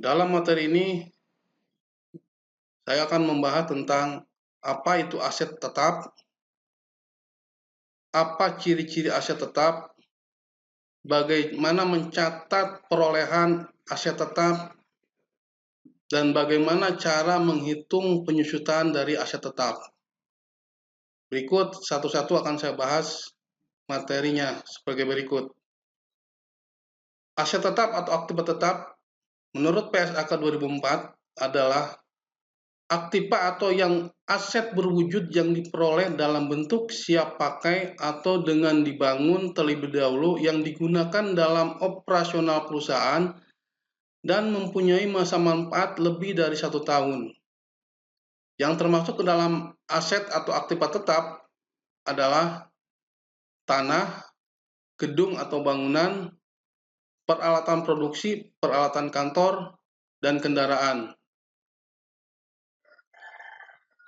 Dalam materi ini, saya akan membahas tentang apa itu aset tetap, apa ciri-ciri aset tetap, bagaimana mencatat perolehan aset tetap, dan bagaimana cara menghitung penyusutan dari aset tetap. Berikut satu-satu akan saya bahas materinya sebagai berikut. Aset tetap atau aktiva tetap menurut PSAK 2004 adalah aktiva atau yang aset berwujud yang diperoleh dalam bentuk siap pakai atau dengan dibangun terlebih dahulu yang digunakan dalam operasional perusahaan dan mempunyai masa manfaat lebih dari 1 tahun. Yang termasuk ke dalam aset atau aktiva tetap adalah tanah, gedung atau bangunan, peralatan produksi, peralatan kantor, dan kendaraan.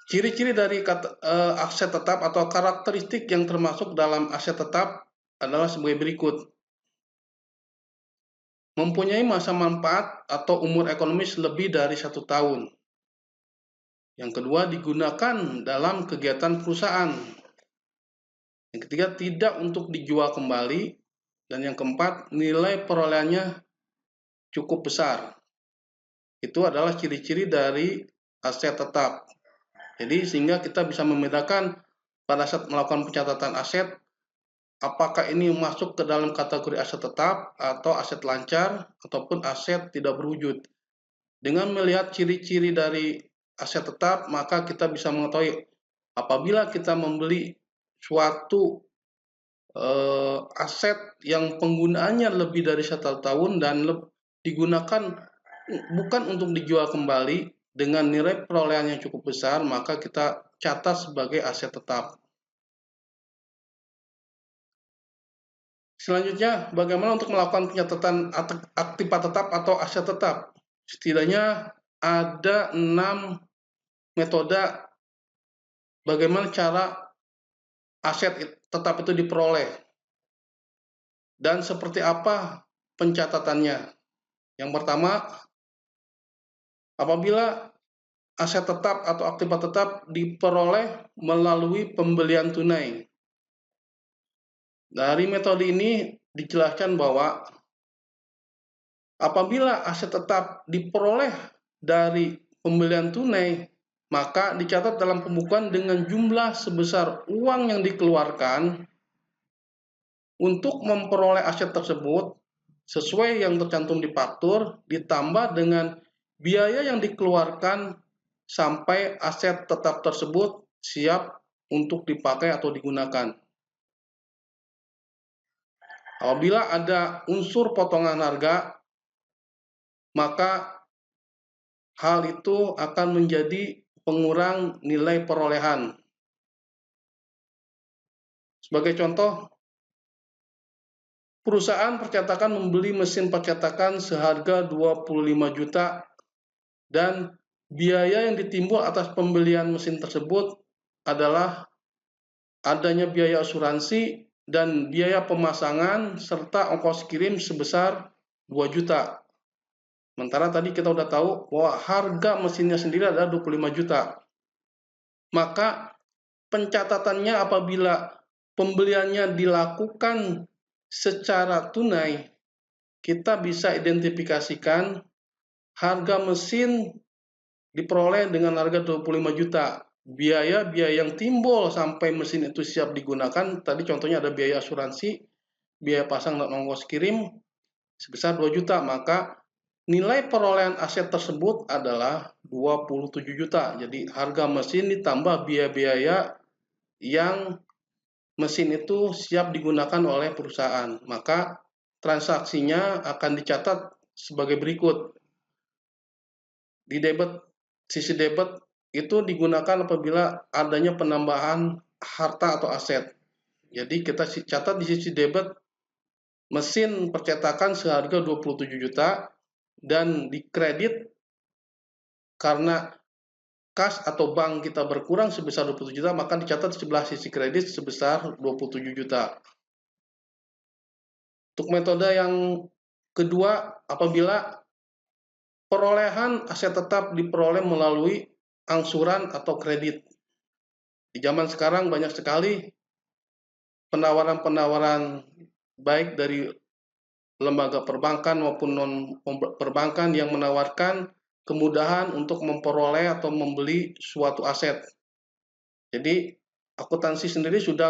Ciri-ciri dari aset tetap atau karakteristik yang termasuk dalam aset tetap adalah sebagai berikut. Mempunyai masa manfaat atau umur ekonomis lebih dari 1 tahun. Yang kedua, digunakan dalam kegiatan perusahaan. Yang ketiga, tidak untuk dijual kembali. Dan yang keempat, nilai perolehannya cukup besar. Itu adalah ciri-ciri dari aset tetap. Jadi sehingga kita bisa membedakan pada saat melakukan pencatatan aset, apakah ini masuk ke dalam kategori aset tetap atau aset lancar ataupun aset tidak berwujud. Dengan melihat ciri-ciri dari aset tetap, maka kita bisa mengetahui apabila kita membeli suatu aset yang penggunaannya lebih dari 1 tahun dan digunakan bukan untuk dijual kembali dengan nilai perolehan yang cukup besar, maka kita catat sebagai aset tetap. Selanjutnya, bagaimana untuk melakukan pencatatan aktiva tetap atau aset tetap? Setidaknya ada 6 metode bagaimana cara aset tetap itu diperoleh dan seperti apa pencatatannya. Yang pertama, apabila aset tetap atau aktiva tetap diperoleh melalui pembelian tunai. Dari metode ini dijelaskan bahwa apabila aset tetap diperoleh dari pembelian tunai, maka dicatat dalam pembukuan dengan jumlah sebesar uang yang dikeluarkan untuk memperoleh aset tersebut sesuai yang tercantum di faktur, ditambah dengan biaya yang dikeluarkan sampai aset tetap tersebut siap untuk dipakai atau digunakan. Apabila ada unsur potongan harga, maka hal itu akan menjadi pengurang nilai perolehan. Sebagai contoh, perusahaan percetakan membeli mesin percetakan seharga 25 juta dan biaya yang ditimbul atas pembelian mesin tersebut adalah adanya biaya asuransi dan biaya pemasangan serta ongkos kirim sebesar 2 juta. Sementara tadi kita udah tahu bahwa harga mesinnya sendiri adalah 25 juta. Maka pencatatannya apabila pembeliannya dilakukan secara tunai, kita bisa identifikasikan harga mesin diperoleh dengan harga 25 juta. Biaya-biaya yang timbul sampai mesin itu siap digunakan, tadi contohnya ada biaya asuransi, biaya pasang dan ongkos kirim sebesar 2 juta, maka nilai perolehan aset tersebut adalah 27 juta. Jadi harga mesin ditambah biaya-biaya yang mesin itu siap digunakan oleh perusahaan. Maka transaksinya akan dicatat sebagai berikut. Di sisi debit itu digunakan apabila adanya penambahan harta atau aset. Jadi kita catat di sisi debit mesin percetakan seharga 27 juta dan di kredit karena kas atau bank kita berkurang sebesar 27 juta, maka dicatat di sebelah sisi kredit sebesar 27 juta. Untuk metode yang kedua, apabila perolehan aset tetap diperoleh melalui angsuran atau kredit. Di zaman sekarang banyak sekali penawaran-penawaran baik dari lembaga perbankan maupun non perbankan yang menawarkan kemudahan untuk memperoleh atau membeli suatu aset. Jadi akuntansi sendiri sudah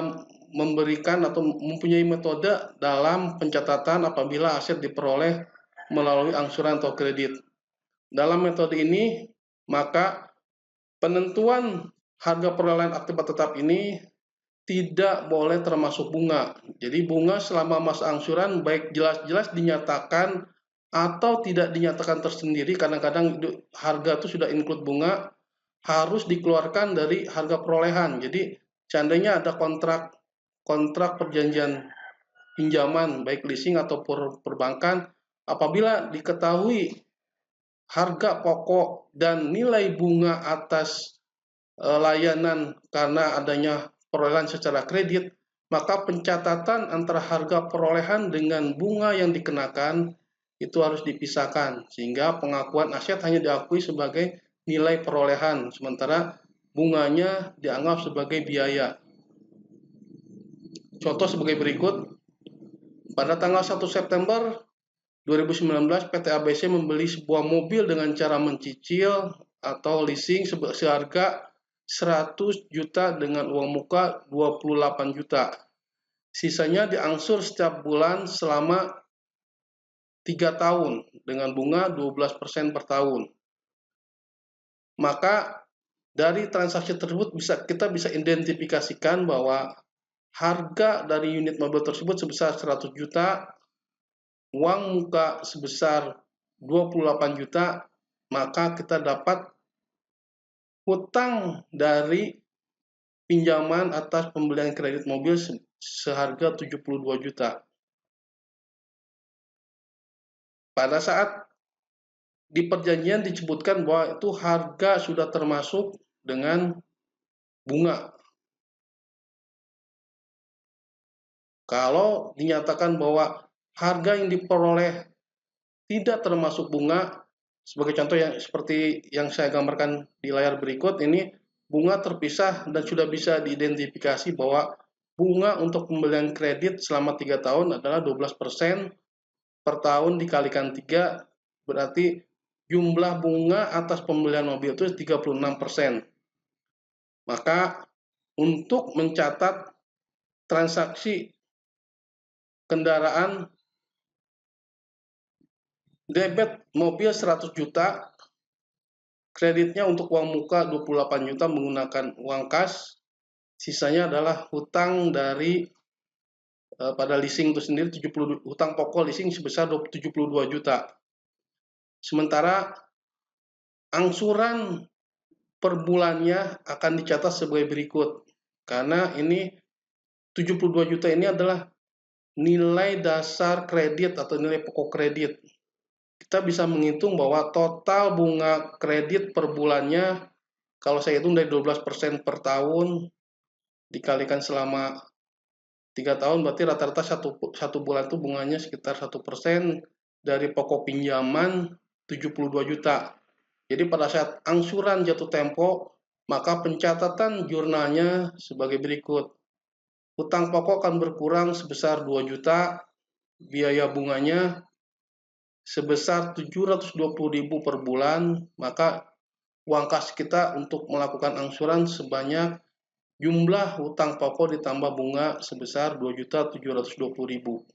memberikan atau mempunyai metode dalam pencatatan apabila aset diperoleh melalui angsuran atau kredit. Dalam metode ini, maka penentuan harga perolehan aktiva tetap ini tidak boleh termasuk bunga. Jadi bunga selama masa angsuran baik jelas-jelas dinyatakan atau tidak dinyatakan tersendiri, kadang-kadang harga itu sudah include bunga, harus dikeluarkan dari harga perolehan. Jadi seandainya ada kontrak perjanjian pinjaman baik leasing atau perbankan, apabila diketahui harga pokok dan nilai bunga atas layanan karena adanya perolehan secara kredit, maka pencatatan antara harga perolehan dengan bunga yang dikenakan itu harus dipisahkan, sehingga pengakuan aset hanya diakui sebagai nilai perolehan, sementara bunganya dianggap sebagai biaya. Contoh sebagai berikut, pada tanggal 1 September 2019, PT ABC membeli sebuah mobil dengan cara mencicil atau leasing seharga 100 juta dengan uang muka 28 juta. Sisanya diangsur setiap bulan selama 3 tahun dengan bunga 12% per tahun. Maka dari transaksi tersebut kita bisa identifikasikan bahwa harga dari unit mobil tersebut sebesar 100 juta, uang muka sebesar 28 juta, maka kita dapat hutang dari pinjaman atas pembelian kredit mobil seharga 72 juta. Pada saat di perjanjian disebutkan bahwa itu harga sudah termasuk dengan bunga. Kalau dinyatakan bahwa harga yang diperoleh tidak termasuk bunga, sebagai contoh yang seperti yang saya gambarkan di layar berikut ini, bunga terpisah dan sudah bisa diidentifikasi bahwa bunga untuk pembelian kredit selama 3 tahun adalah 12% per tahun dikalikan 3, berarti jumlah bunga atas pembelian mobil itu 36%. Maka untuk mencatat transaksi kendaraan debit mobil 100 juta, kreditnya untuk uang muka 28 juta menggunakan uang kas, sisanya adalah hutang dari pada leasing itu sendiri, hutang pokok leasing sebesar 72 juta. Sementara angsuran per bulannya akan dicatat sebagai berikut. Karena ini 72 juta ini adalah nilai dasar kredit atau nilai pokok kredit. Kita bisa menghitung bahwa total bunga kredit per bulannya, kalau saya hitung dari 12% per tahun dikalikan selama 3 tahun, berarti rata-rata satu bulan itu bunganya sekitar 1% dari pokok pinjaman 72 juta. Jadi pada saat angsuran jatuh tempo, maka pencatatan jurnalnya sebagai berikut. Hutang pokok akan berkurang sebesar 2 juta, biaya bunganya sebesar 720.000 per bulan, maka uang kas kita untuk melakukan angsuran sebanyak jumlah hutang pokok ditambah bunga sebesar 2.720.000.